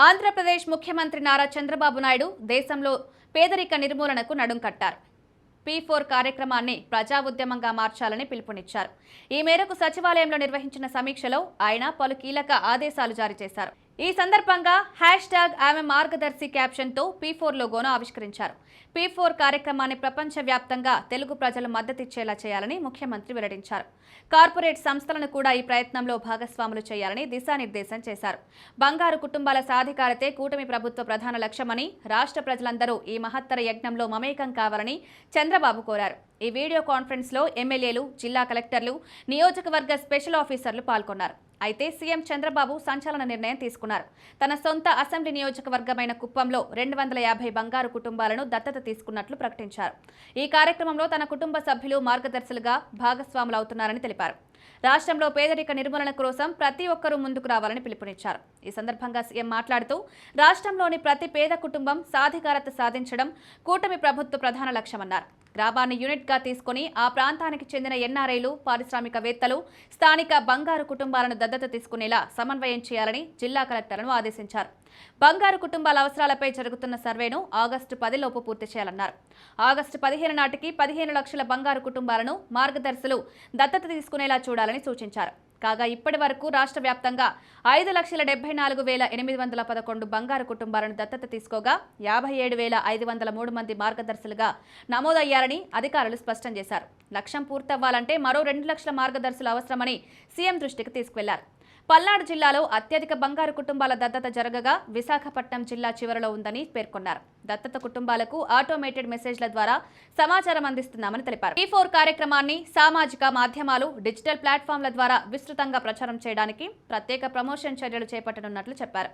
ఆంధ్రప్రదేశ్ ముఖ్యమంత్రి నారా చంద్రబాబు నాయుడు దేశంలో పేదరిక నిర్మూలనకు నడుం కట్టారు. P4 కార్యక్రమాన్ని ప్రజా ఉద్యమంగా మార్చాలని పిలుపునిచ్చారు. ఈ మేరకు సచివాలయంలో నిర్వహించిన సమీక్షలో ఆయన పలు కీలక ఆదేశాలు జారీ చేశారు. ఈ సందర్భంగా #ఆమె మార్గదర్శి క్యాప్షన్తో P4 లోగోను ఆవిష్కరించారు. P4 కార్యక్రమాన్ని ప్రపంచవ్యాప్తంగా తెలుగు ప్రజలు మద్దతిచ్చేలా చేయాలని ముఖ్యమంత్రి వెల్లడించారు. కార్పొరేట్ సంస్థలను కూడా ఈ ప్రయత్నంలో భాగస్వాములు చేయాలని దిశానిర్దేశం చేశారు. బంగారు కుటుంబాల సాధికారతే కూటమి ప్రభుత్వ ప్రధాన లక్ష్యమని, రాష్ట్ర ప్రజలందరూ ఈ మహత్తర యజ్ఞంలో మమేకం కావాలని చంద్రబాబు కోరారు. ఈ వీడియో కాన్ఫరెన్స్లో ఎమ్మెల్యేలు, జిల్లా కలెక్టర్లు, నియోజకవర్గ స్పెషల్ ఆఫీసర్లు పాల్గొన్నారు. అయితే సీఎం చంద్రబాబు సంచలన నిర్ణయం తీసుకున్నారు. తన సొంత అసెంబ్లీ నియోజకవర్గమైన కుప్పంలో 250 బంగారు కుటుంబాలను దత్తత తీసుకున్నట్లు ప్రకటించారు. ఈ కార్యక్రమంలో తన కుటుంబ సభ్యులు మార్గదర్శులుగా భాగస్వాములవుతున్నారని తెలిపారు. రాష్ట్రంలో పేదరిక నిర్మూలన కోసం ప్రతి ఒక్కరూ ముందుకు రావాలని పిలుపునిచ్చారు. ఈ సందర్భంగా సీఎం మాట్లాడుతూ, రాష్ట్రంలోని ప్రతి పేద కుటుంబం సాధికారత సాధించడం కూటమి ప్రభుత్వ ప్రధాన లక్ష్యమన్నారు. గ్రామాన్ని యూనిట్గా తీసుకుని ఆ ప్రాంతానికి చెందిన ఎన్ఆర్ఐలు, పారిశ్రామికవేత్తలు, స్థానిక బంగారు కుటుంబాలను దత్తత తీసుకునేలా సమన్వయం చేయాలని జిల్లా కలెక్టర్లను ఆదేశించారు. బంగారు కుటుంబాల అవసరాలపై జరుగుతున్న సర్వేను ఆగస్టు 10 లోపు పూర్తి చేయాలన్నారు. ఆగస్టు 15 నాటికి 15 లక్షల బంగారు కుటుంబాలను మార్గదర్శులు దత్తత తీసుకునేలా చూడాలని సూచించారు. కాగా ఇప్పటి వరకు రాష్ట్ర వ్యాప్తంగా 5,74,811 బంగారు కుటుంబాలను దత్తత తీసుకోగా 57,503 మంది మార్గదర్శులుగా నమోదయ్యారని అధికారులు స్పష్టం చేశారు. లక్ష్యం పూర్తవ్వాలంటే మరో 2 లక్షల మార్గదర్శులు అవసరమని సీఎం దృష్టికి తీసుకెళ్లారు. పల్నాడు జిల్లాలో అత్యధిక బంగారు కుటుంబాల దత్తత జరగగా విశాఖపట్నం జిల్లా చివరలో ఉందని పేర్కొన్నారు. దత్తత కుటుంబాలకు ఆటోమేటెడ్ మెసేజ్ల ద్వారా సమాచారం అందిస్తున్నామని తెలిపారు. P4 కార్యక్రమాన్ని సామాజిక మాధ్యమాలు, డిజిటల్ ప్లాట్ఫామ్ల ద్వారా విస్తృతంగా ప్రచారం చేయడానికి ప్రత్యేక ప్రమోషన్ చర్యలు చేపట్టనున్నట్లు చెప్పారు.